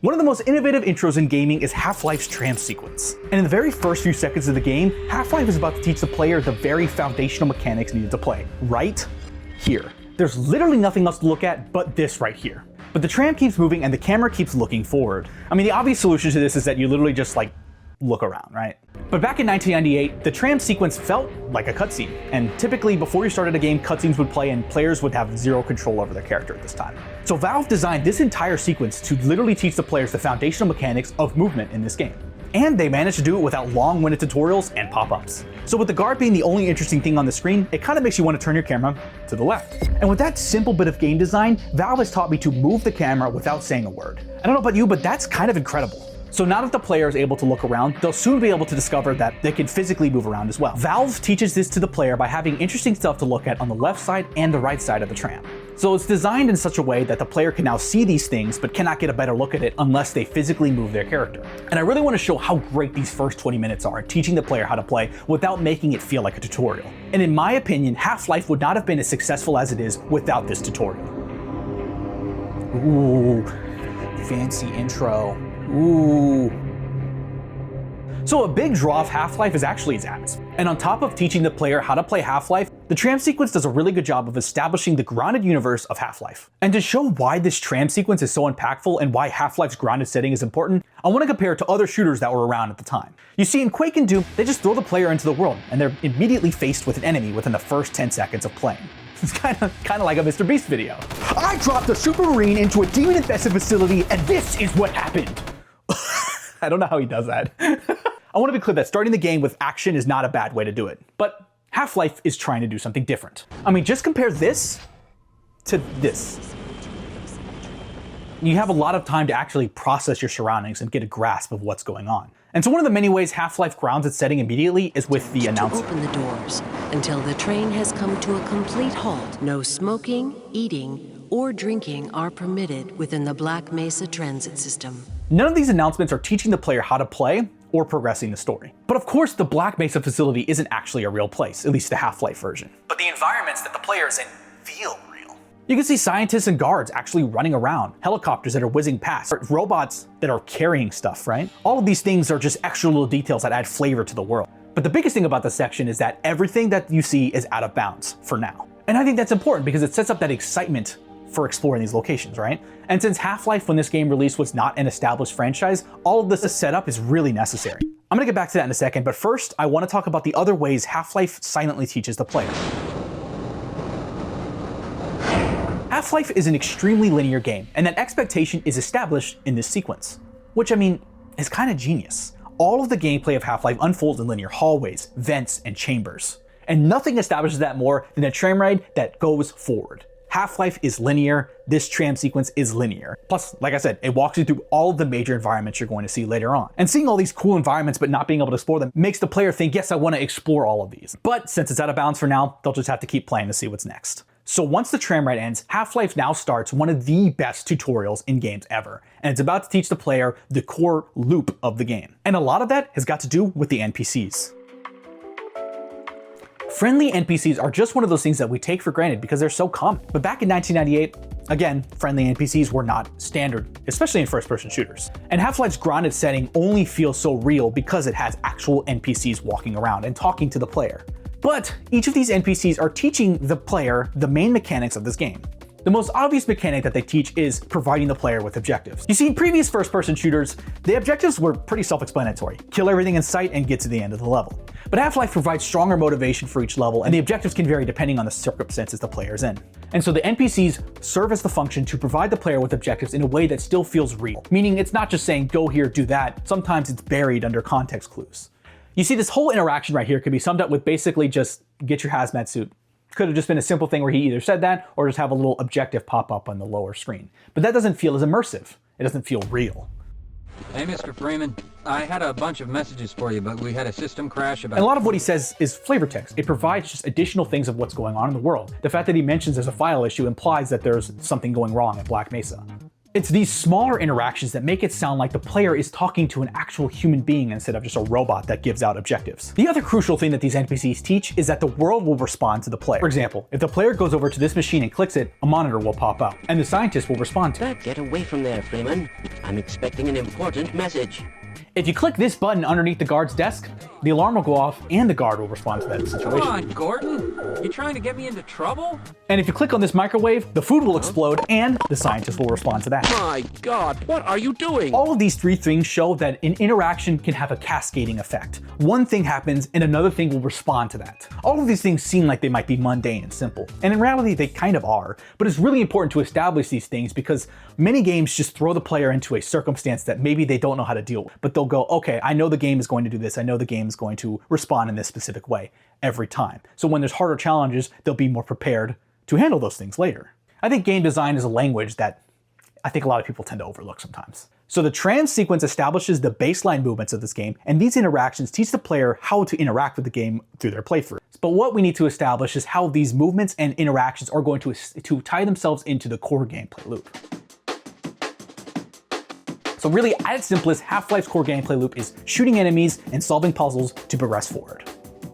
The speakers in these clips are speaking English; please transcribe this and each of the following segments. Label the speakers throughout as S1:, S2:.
S1: One of the most innovative intros in gaming is Half-Life's tram sequence. And in the very first few seconds of the game, Half-Life is about to teach the player the very foundational mechanics needed to play, right here. There's literally nothing else to look at but this right here. But the tram keeps moving and the camera keeps looking forward. I mean, the obvious solution to this is that you literally just look around, right? But back in 1998, the tram sequence felt like a cutscene, and typically before you started a game, cutscenes would play and players would have zero control over their character at this time. So Valve designed this entire sequence to literally teach the players the foundational mechanics of movement in this game. And they managed to do it without long-winded tutorials and pop-ups. So with the guard being the only interesting thing on the screen, it kind of makes you want to turn your camera to the left. And with that simple bit of game design, Valve has taught me to move the camera without saying a word. I don't know about you, but that's kind of incredible. So now that the player is able to look around, they'll soon be able to discover that they can physically move around as well. Valve teaches this to the player by having interesting stuff to look at on the left side and the right side of the tram. So it's designed in such a way that the player can now see these things but cannot get a better look at it unless they physically move their character. And I really want to show how great these first 20 minutes are at teaching the player how to play without making it feel like a tutorial. And in my opinion, Half-Life would not have been as successful as it is without this tutorial. Ooh, fancy intro. Ooh. So a big draw of Half-Life is actually its ads. And on top of teaching the player how to play Half-Life, the tram sequence does a really good job of establishing the grounded universe of Half-Life. And to show why this tram sequence is so impactful and why Half-Life's grounded setting is important, I want to compare it to other shooters that were around at the time. You see, in Quake and Doom, they just throw the player into the world, and they're immediately faced with an enemy within the first 10 seconds of playing. It's kind of like a Mr. Beast video. I dropped a Supermarine into a demon-infested facility, and this is what happened. I don't know how he does that. I want to be clear that starting the game with action is not a bad way to do it, but Half-Life is trying to do something different. I mean, just compare this to this. You have a lot of time to actually process your surroundings and get a grasp of what's going on. And so one of the many ways Half-Life grounds its setting immediately is with the announcer.
S2: Open the doors until the train has come to a complete halt. No smoking, eating, or drinking are permitted within the Black Mesa Transit System.
S1: None of these announcements are teaching the player how to play or progressing the story. But of course, the Black Mesa facility isn't actually a real place, at least the Half-Life version. But the environments that the player is in feel real. You can see scientists and guards actually running around, helicopters that are whizzing past, robots that are carrying stuff, right? All of these things are just extra little details that add flavor to the world. But the biggest thing about this section is that everything that you see is out of bounds for now. And I think that's important because it sets up that excitement for exploring these locations, right? And since Half-Life, when this game released, was not an established franchise, all of this setup is really necessary. I'm gonna get back to that in a second, but first, I want to talk about the other ways Half-Life silently teaches the player. Half-Life is an extremely linear game, and that expectation is established in this sequence, which I mean, is kind of genius. All of the gameplay of Half-Life unfolds in linear hallways, vents, and chambers. And nothing establishes that more than a tram ride that goes forward. Half-Life is linear, this tram sequence is linear. Plus, like I said, it walks you through all of the major environments you're going to see later on. And seeing all these cool environments but not being able to explore them makes the player think, yes, I want to explore all of these. But since it's out of bounds for now, they'll just have to keep playing to see what's next. So once the tram ride ends, Half-Life now starts one of the best tutorials in games ever. And it's about to teach the player the core loop of the game. And a lot of that has got to do with the NPCs. Friendly NPCs are just one of those things that we take for granted because they're so common. But back in 1998, again, friendly NPCs were not standard, especially in first-person shooters. And Half-Life's grounded setting only feels so real because it has actual NPCs walking around and talking to the player. But each of these NPCs are teaching the player the main mechanics of this game. The most obvious mechanic that they teach is providing the player with objectives. You see, in previous first-person shooters, the objectives were pretty self-explanatory. Kill everything in sight and get to the end of the level. But Half-Life provides stronger motivation for each level, and the objectives can vary depending on the circumstances the player is in. And so the NPCs serve as the function to provide the player with objectives in a way that still feels real. Meaning it's not just saying, go here, do that. Sometimes it's buried under context clues. You see, this whole interaction right here could be summed up with basically just get your hazmat suit. Could have just been a simple thing where he either said that or just have a little objective pop up on the lower screen. But that doesn't feel as immersive. It doesn't feel real.
S3: Hey, Mr. Freeman. I had a bunch of messages for you, but we had a system crash about...
S1: And a lot of what he says is flavor text. It provides just additional things of what's going on in the world. The fact that he mentions there's a file issue implies that there's something going wrong at Black Mesa. It's these smaller interactions that make it sound like the player is talking to an actual human being instead of just a robot that gives out objectives. The other crucial thing that these NPCs teach is that the world will respond to the player. For example, if the player goes over to this machine and clicks it, a monitor will pop up, and the scientist will respond to it.
S4: Get away from there, Freeman. I'm expecting an important message.
S1: If you click this button underneath the guard's desk, the alarm will go off and the guard will respond to that situation.
S3: Come on, Gordon. You trying to get me into trouble?
S1: And if you click on this microwave, the food will explode and the scientist will respond to that.
S4: My God, what are you doing?
S1: All of these three things show that an interaction can have a cascading effect. One thing happens and another thing will respond to that. All of these things seem like they might be mundane and simple, and in reality they kind of are, but it's really important to establish these things because many games just throw the player into a circumstance that maybe they don't know how to deal with, but they'll go, okay, I know the game is going to do this, I know the game is going to respond in this specific way every time. So when there's harder challenges, they'll be more prepared to handle those things later. I think game design is a language that I think a lot of people tend to overlook sometimes. So the trans sequence establishes the baseline movements of this game, and these interactions teach the player how to interact with the game through their playthrough. But what we need to establish is how these movements and interactions are going to tie themselves into the core gameplay loop. So really, at its simplest, Half-Life's core gameplay loop is shooting enemies and solving puzzles to progress forward.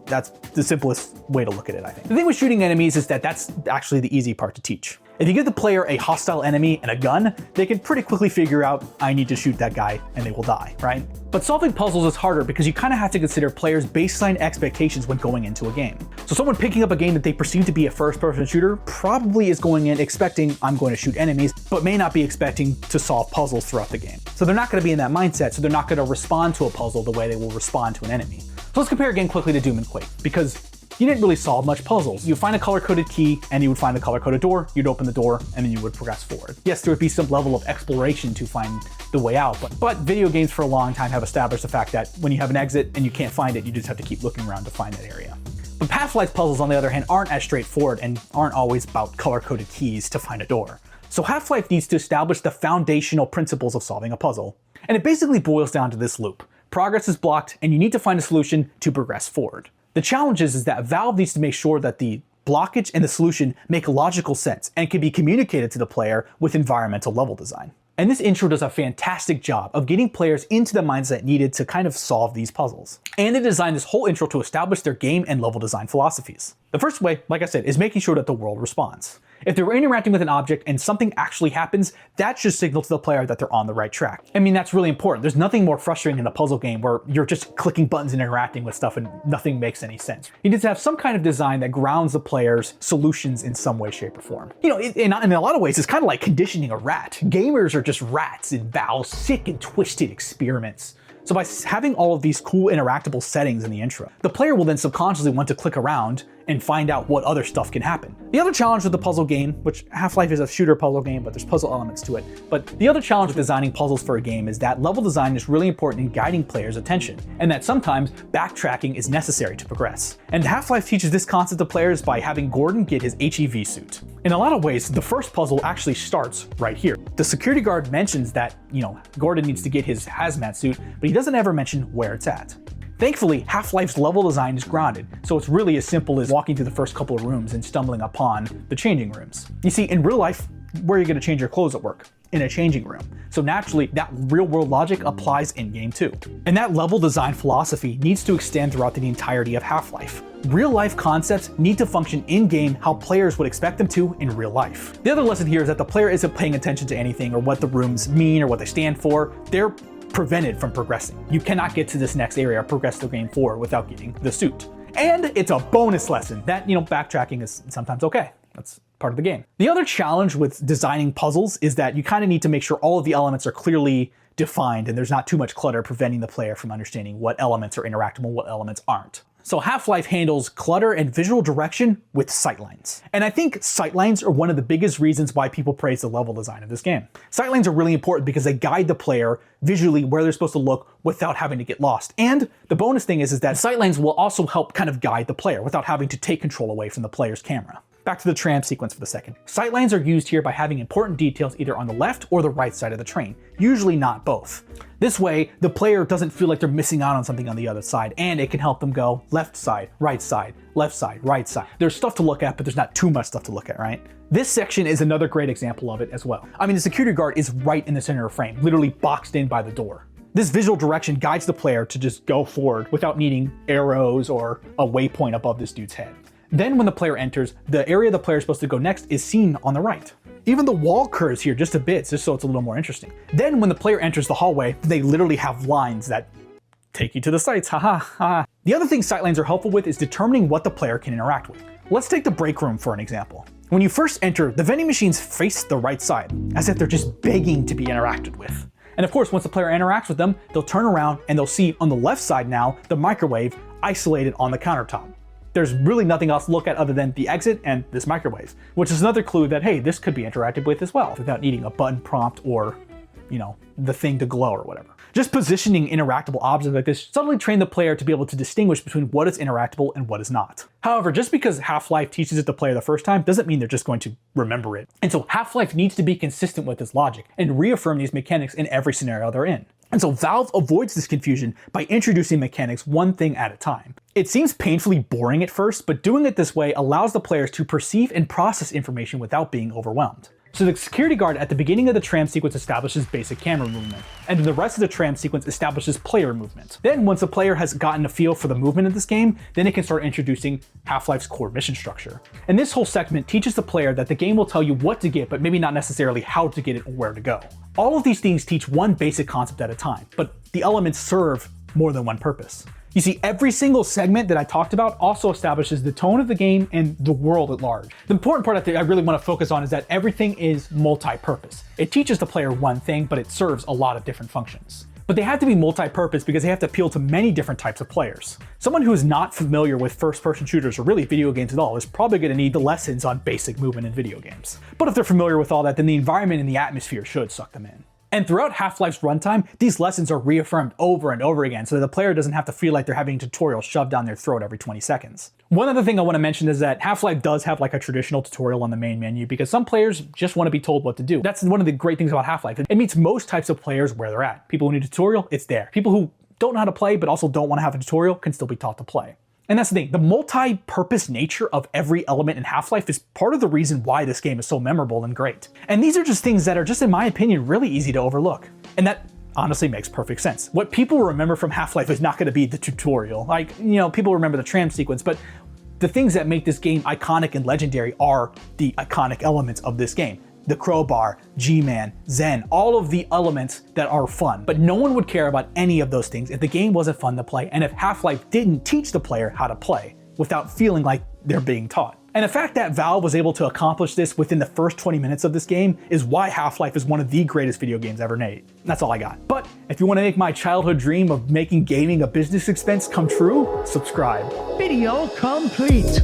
S1: That's the simplest way to look at it, I think. The thing with shooting enemies is that that's actually the easy part to teach. If you give the player a hostile enemy and a gun, they can pretty quickly figure out, I need to shoot that guy, and they will die, right? But solving puzzles is harder because you kind of have to consider players' baseline expectations when going into a game. So someone picking up a game that they perceive to be a first-person shooter probably is going in expecting, I'm going to shoot enemies, but may not be expecting to solve puzzles throughout the game. So they're not going to be in that mindset, so they're not going to respond to a puzzle the way they will respond to an enemy. So let's compare again quickly to Doom and Quake, because you didn't really solve much puzzles. You find a color-coded key, and you would find a color-coded door, you'd open the door, and then you would progress forward. Yes, there would be some level of exploration to find the way out, but video games for a long time have established the fact that when you have an exit and you can't find it, you just have to keep looking around to find that area. But Half-Life puzzles, on the other hand, aren't as straightforward and aren't always about color-coded keys to find a door. So Half-Life needs to establish the foundational principles of solving a puzzle. And it basically boils down to this loop. Progress is blocked, and you need to find a solution to progress forward. The challenge is that Valve needs to make sure that the blockage and the solution make logical sense and can be communicated to the player with environmental level design. And this intro does a fantastic job of getting players into the mindset needed to kind of solve these puzzles. And they designed this whole intro to establish their game and level design philosophies. The first way, like I said, is making sure that the world responds. If they're interacting with an object and something actually happens, that should signal to the player that they're on the right track. I mean, that's really important. There's nothing more frustrating in a puzzle game where you're just clicking buttons and interacting with stuff and nothing makes any sense. You need to have some kind of design that grounds the player's solutions in some way, shape, or form. You know, in a lot of ways, it's kind of like conditioning a rat. Gamers are just rats in Valve's sick and twisted experiments. So by having all of these cool interactable settings in the intro, the player will then subconsciously want to click around and find out what other stuff can happen. The other challenge with the puzzle game, which Half-Life is a shooter puzzle game, but there's puzzle elements to it. But the other challenge with designing puzzles for a game is that level design is really important in guiding players' attention, and that sometimes backtracking is necessary to progress. And Half-Life teaches this concept to players by having Gordon get his HEV suit. In a lot of ways, the first puzzle actually starts right here. The security guard mentions that, Gordon needs to get his hazmat suit, but he doesn't ever mention where it's at. Thankfully, Half-Life's level design is grounded, so it's really as simple as walking through the first couple of rooms and stumbling upon the changing rooms. You see, in real life, where are you going to change your clothes at work? In a changing room. So naturally, that real-world logic applies in-game too. And that level design philosophy needs to extend throughout the entirety of Half-Life. Real-life concepts need to function in-game how players would expect them to in real life. The other lesson here is that the player isn't paying attention to anything or what the rooms mean or what they stand for. They're prevented from progressing. You cannot get to this next area or progress the game forward without getting the suit. And it's a bonus lesson that, backtracking is sometimes okay. That's part of the game. The other challenge with designing puzzles is that you kind of need to make sure all of the elements are clearly defined and there's not too much clutter preventing the player from understanding what elements are interactable and what elements aren't. So Half-Life handles clutter and visual direction with sightlines. And I think sightlines are one of the biggest reasons why people praise the level design of this game. Sightlines are really important because they guide the player visually where they're supposed to look without having to get lost. And the bonus thing is that sightlines will also help kind of guide the player without having to take control away from the player's camera. Back to the tram sequence for the second. Sightlines are used here by having important details either on the left or the right side of the train, usually not both. This way, the player doesn't feel like they're missing out on something on the other side, and it can help them go left side, right side, left side, right side. There's stuff to look at, but there's not too much stuff to look at, right? This section is another great example of it as well. I mean, the security guard is right in the center of frame, literally boxed in by the door. This visual direction guides the player to just go forward without needing arrows or a waypoint above this dude's head. Then when the player enters, the area the player is supposed to go next is seen on the right. Even the wall curves here just a bit, just so it's a little more interesting. Then when the player enters the hallway, they literally have lines that take you to the sights, haha, ha. The other thing sightlines are helpful with is determining what the player can interact with. Let's take the break room for an example. When you first enter, the vending machines face the right side, as if they're just begging to be interacted with. And of course, once the player interacts with them, they'll turn around and they'll see on the left side now, the microwave isolated on the countertop. There's really nothing else to look at other than the exit and this microwave, which is another clue that, hey, this could be interacted with as well without needing a button prompt or, you know, the thing to glow or whatever. Just positioning interactable objects like this subtly train the player to be able to distinguish between what is interactable and what is not. However, just because Half-Life teaches it to player the first time doesn't mean they're just going to remember it. And so Half-Life needs to be consistent with this logic and reaffirm these mechanics in every scenario they're in. And so Valve avoids this confusion by introducing mechanics one thing at a time. It seems painfully boring at first, but doing it this way allows the players to perceive and process information without being overwhelmed. So the security guard at the beginning of the tram sequence establishes basic camera movement, and then the rest of the tram sequence establishes player movement. Then once the player has gotten a feel for the movement of this game, then it can start introducing Half-Life's core mission structure. And this whole segment teaches the player that the game will tell you what to get, but maybe not necessarily how to get it or where to go. All of these things teach one basic concept at a time, but the elements serve more than one purpose. You see, every single segment that I talked about also establishes the tone of the game and the world at large. The important part I really want to focus on is that everything is multi-purpose. It teaches the player one thing, but it serves a lot of different functions. But they have to be multi-purpose because they have to appeal to many different types of players. Someone who is not familiar with first-person shooters or really video games at all is probably going to need the lessons on basic movement in video games. But if they're familiar with all that, then the environment and the atmosphere should suck them in. And throughout Half-Life's runtime, these lessons are reaffirmed over and over again so that the player doesn't have to feel like they're having a tutorial shoved down their throat every 20 seconds. One other thing I want to mention is that Half-Life does have like a traditional tutorial on the main menu because some players just want to be told what to do. That's one of the great things about Half-Life. It meets most types of players where they're at. People who need a tutorial, it's there. People who don't know how to play but also don't want to have a tutorial can still be taught to play. And that's the thing, the multi-purpose nature of every element in Half-Life is part of the reason why this game is so memorable and great. And these are just things that are just, in my opinion, really easy to overlook. And that honestly makes perfect sense. What people remember from Half-Life is not going to be the tutorial. Like, you know, people remember the tram sequence, but the things that make this game iconic and legendary are the iconic elements of this game. The crowbar, G-Man, Zen, all of the elements that are fun. But no one would care about any of those things if the game wasn't fun to play and if Half-Life didn't teach the player how to play without feeling like they're being taught. And the fact that Valve was able to accomplish this within the first 20 minutes of this game is why Half-Life is one of the greatest video games ever made. That's all I got. But if you want to make my childhood dream of making gaming a business expense come true, subscribe.
S5: Video complete.